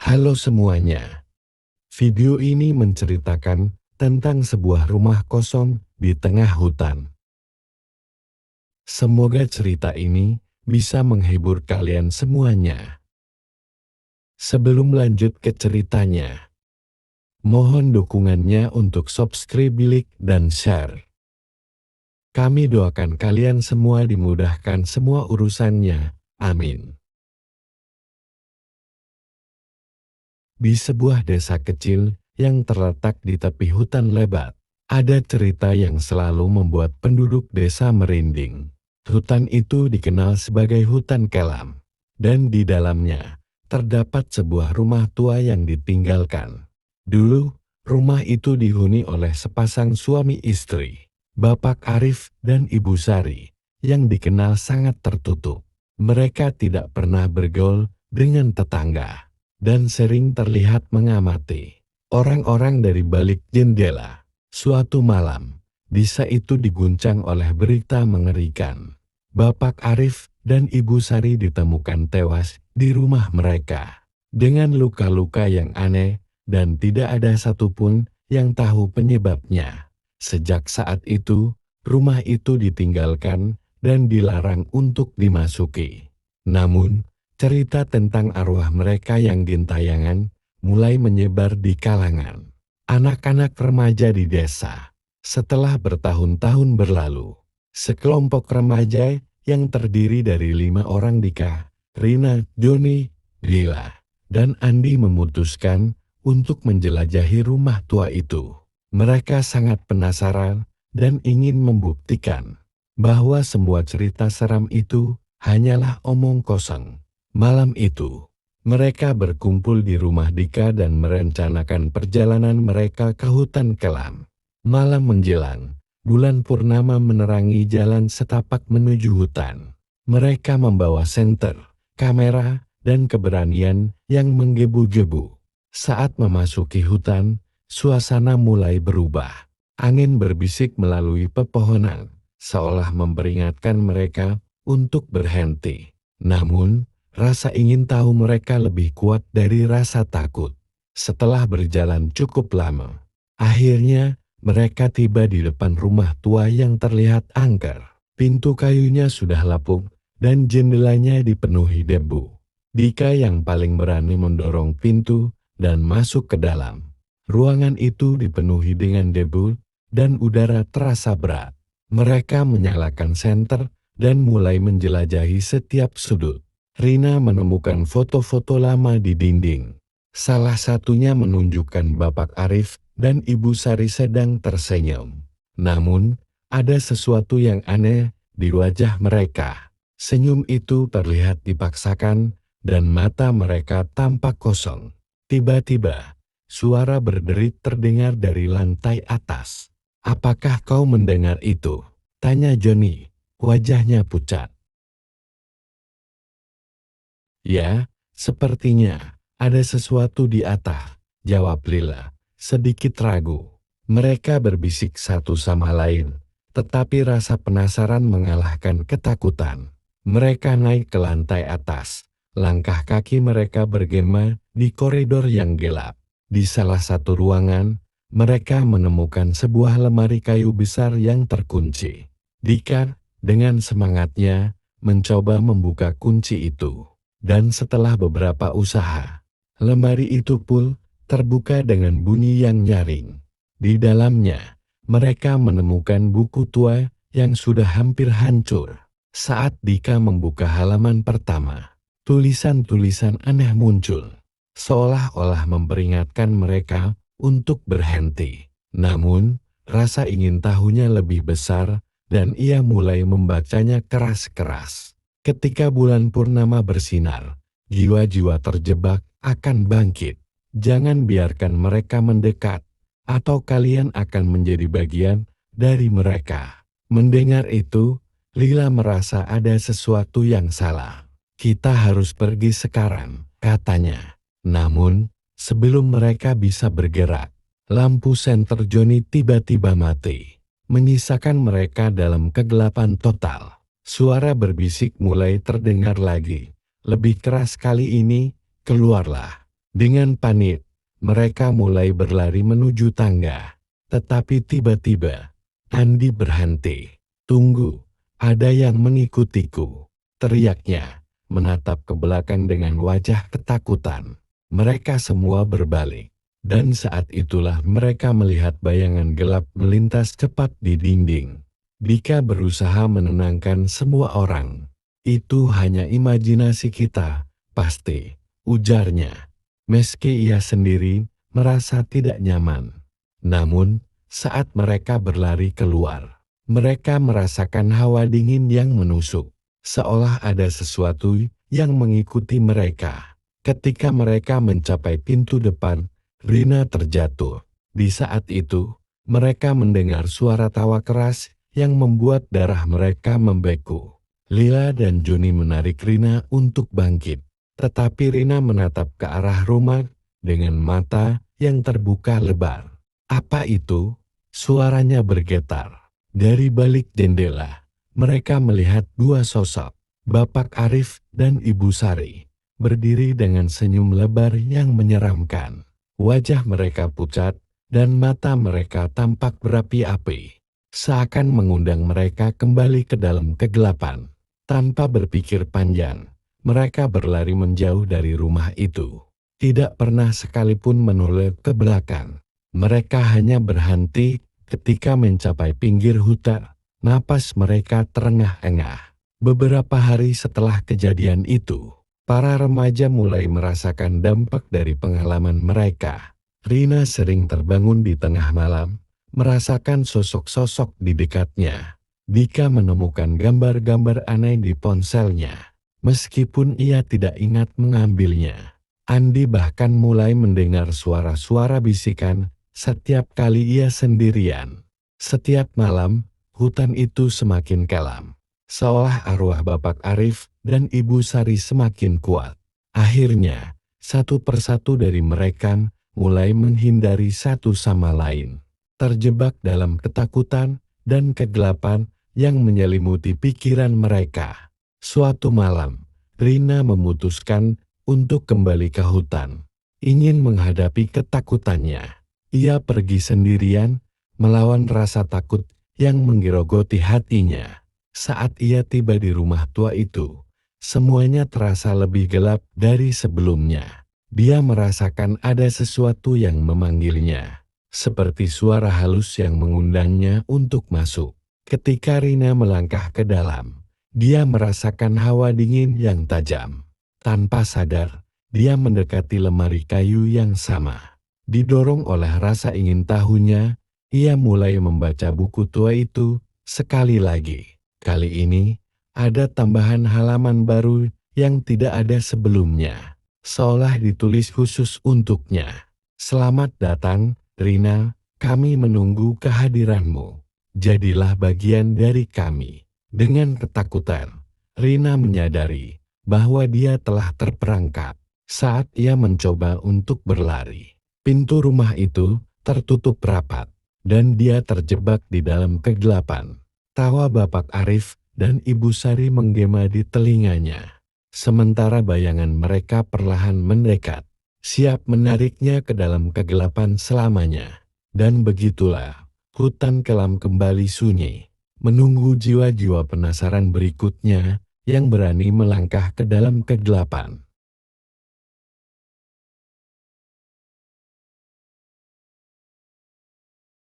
Halo semuanya, video ini menceritakan tentang sebuah rumah kosong di tengah hutan. Semoga cerita ini bisa menghibur kalian semuanya. Sebelum lanjut ke ceritanya, mohon dukungannya untuk subscribe, like, dan share. Kami doakan kalian semua dimudahkan semua urusannya. Amin. Di sebuah desa kecil yang terletak di tepi hutan lebat, ada cerita yang selalu membuat penduduk desa merinding. Hutan itu dikenal sebagai hutan kelam, dan di dalamnya terdapat sebuah rumah tua yang ditinggalkan. Dulu, rumah itu dihuni oleh sepasang suami istri, Bapak Arif dan Ibu Sari, yang dikenal sangat tertutup. Mereka tidak pernah bergaul dengan tetangga dan sering terlihat mengamati orang-orang dari balik jendela. Suatu malam, desa itu diguncang oleh berita mengerikan. Bapak Arif dan Ibu Sari ditemukan tewas di rumah mereka dengan luka-luka yang aneh dan tidak ada satupun yang tahu penyebabnya. Sejak saat itu, rumah itu ditinggalkan dan dilarang untuk dimasuki. Namun, cerita tentang arwah mereka yang gentayangan mulai menyebar di kalangan anak-anak remaja di desa. Setelah bertahun-tahun berlalu, sekelompok remaja yang terdiri dari 5 orang, Dika, Rina, Joni, Lila, dan Andi, memutuskan untuk menjelajahi rumah tua itu. Mereka sangat penasaran dan ingin membuktikan bahwa semua cerita seram itu hanyalah omong kosong. Malam itu, mereka berkumpul di rumah Dika dan merencanakan perjalanan mereka ke hutan kelam. Malam menjelang, bulan purnama menerangi jalan setapak menuju hutan. Mereka membawa senter, kamera, dan keberanian yang menggebu-gebu. Saat memasuki hutan, suasana mulai berubah. Angin berbisik melalui pepohonan, seolah memperingatkan mereka untuk berhenti. Namun, rasa ingin tahu mereka lebih kuat dari rasa takut. Setelah berjalan cukup lama, akhirnya mereka tiba di depan rumah tua yang terlihat angker. Pintu kayunya sudah lapuk dan jendelanya dipenuhi debu. Dika yang paling berani mendorong pintu dan masuk ke dalam. Ruangan itu dipenuhi dengan debu dan udara terasa berat. Mereka menyalakan senter dan mulai menjelajahi setiap sudut. Rina menemukan foto-foto lama di dinding. Salah satunya menunjukkan Bapak Arif dan Ibu Sari sedang tersenyum. Namun, ada sesuatu yang aneh di wajah mereka. Senyum itu terlihat dipaksakan dan mata mereka tampak kosong. Tiba-tiba, suara berderit terdengar dari lantai atas. "Apakah kau mendengar itu?" tanya Joni, wajahnya pucat. "Ya, sepertinya ada sesuatu di atas," jawab Lila, sedikit ragu. Mereka berbisik satu sama lain, tetapi rasa penasaran mengalahkan ketakutan. Mereka naik ke lantai atas. Langkah kaki mereka bergema di koridor yang gelap. Di salah satu ruangan, mereka menemukan sebuah lemari kayu besar yang terkunci. Dika, dengan semangatnya, mencoba membuka kunci itu. Dan setelah beberapa usaha, lemari itu pun terbuka dengan bunyi yang nyaring. Di dalamnya, mereka menemukan buku tua yang sudah hampir hancur. Saat Dika membuka halaman pertama, tulisan-tulisan aneh muncul, seolah-olah memperingatkan mereka untuk berhenti. Namun, rasa ingin tahunya lebih besar dan ia mulai membacanya keras-keras. Ketika bulan purnama bersinar, jiwa-jiwa terjebak akan bangkit. Jangan biarkan mereka mendekat, atau kalian akan menjadi bagian dari mereka. Mendengar itu, Lila merasa ada sesuatu yang salah. "Kita harus pergi sekarang," katanya. Namun, sebelum mereka bisa bergerak, lampu senter Joni tiba-tiba mati, menyisakan mereka dalam kegelapan total. Suara berbisik mulai terdengar lagi. Lebih keras kali ini, "Keluarlah." Dengan panik, mereka mulai berlari menuju tangga. Tetapi tiba-tiba, Andi berhenti. "Tunggu, ada yang mengikutiku," teriaknya, menatap ke belakang dengan wajah ketakutan. Mereka semua berbalik. Dan saat itulah mereka melihat bayangan gelap melintas cepat di dinding. Dika berusaha menenangkan semua orang. "Itu hanya imajinasi kita, pasti," ujarnya. Meski ia sendiri merasa tidak nyaman. Namun, saat mereka berlari keluar, mereka merasakan hawa dingin yang menusuk, seolah ada sesuatu yang mengikuti mereka. Ketika mereka mencapai pintu depan, Rina terjatuh. Di saat itu, mereka mendengar suara tawa keras yang membuat darah mereka membeku. Lila dan Joni menarik Rina untuk bangkit. Tetapi Rina menatap ke arah rumah dengan mata yang terbuka lebar. "Apa itu?" Suaranya bergetar. Dari balik jendela, mereka melihat dua sosok, Bapak Arif dan Ibu Sari, berdiri dengan senyum lebar yang menyeramkan. Wajah mereka pucat dan mata mereka tampak berapi-api, seakan mengundang mereka kembali ke dalam kegelapan. Tanpa berpikir panjang, mereka berlari menjauh dari rumah itu. Tidak pernah sekalipun menoleh ke belakang. Mereka hanya berhenti ketika mencapai pinggir hutan. Napas mereka terengah-engah. Beberapa hari setelah kejadian itu, para remaja mulai merasakan dampak dari pengalaman mereka. Rina sering terbangun di tengah malam, merasakan sosok-sosok di dekatnya. Dika menemukan gambar-gambar aneh di ponselnya, meskipun ia tidak ingat mengambilnya. Andi bahkan mulai mendengar suara-suara bisikan setiap kali ia sendirian. Setiap malam, hutan itu semakin kelam, seolah arwah Bapak Arif dan Ibu Sari semakin kuat. Akhirnya, satu persatu dari mereka mulai menghindari satu sama lain, terjebak dalam ketakutan dan kegelapan yang menyelimuti pikiran mereka. Suatu malam, Rina memutuskan untuk kembali ke hutan, ingin menghadapi ketakutannya. Ia pergi sendirian, melawan rasa takut yang menggerogoti hatinya. Saat ia tiba di rumah tua itu, semuanya terasa lebih gelap dari sebelumnya. Dia merasakan ada sesuatu yang memanggilnya, seperti suara halus yang mengundangnya untuk masuk. Ketika Rina melangkah ke dalam, dia merasakan hawa dingin yang tajam. Tanpa sadar, dia mendekati lemari kayu yang sama. Didorong oleh rasa ingin tahunya, ia mulai membaca buku tua itu sekali lagi. Kali ini, ada tambahan halaman baru yang tidak ada sebelumnya, seolah ditulis khusus untuknya. "Selamat datang, Rina, kami menunggu kehadiranmu. Jadilah bagian dari kami." Dengan ketakutan, Rina menyadari bahwa dia telah terperangkap. Saat ia mencoba untuk berlari, pintu rumah itu tertutup rapat, dan dia terjebak di dalam kegelapan. Tawa Bapak Arif dan Ibu Sari menggema di telinganya, sementara bayangan mereka perlahan mendekat, siap menariknya ke dalam kegelapan selamanya. Dan begitulah, hutan kelam kembali sunyi, menunggu jiwa-jiwa penasaran berikutnya yang berani melangkah ke dalam kegelapan.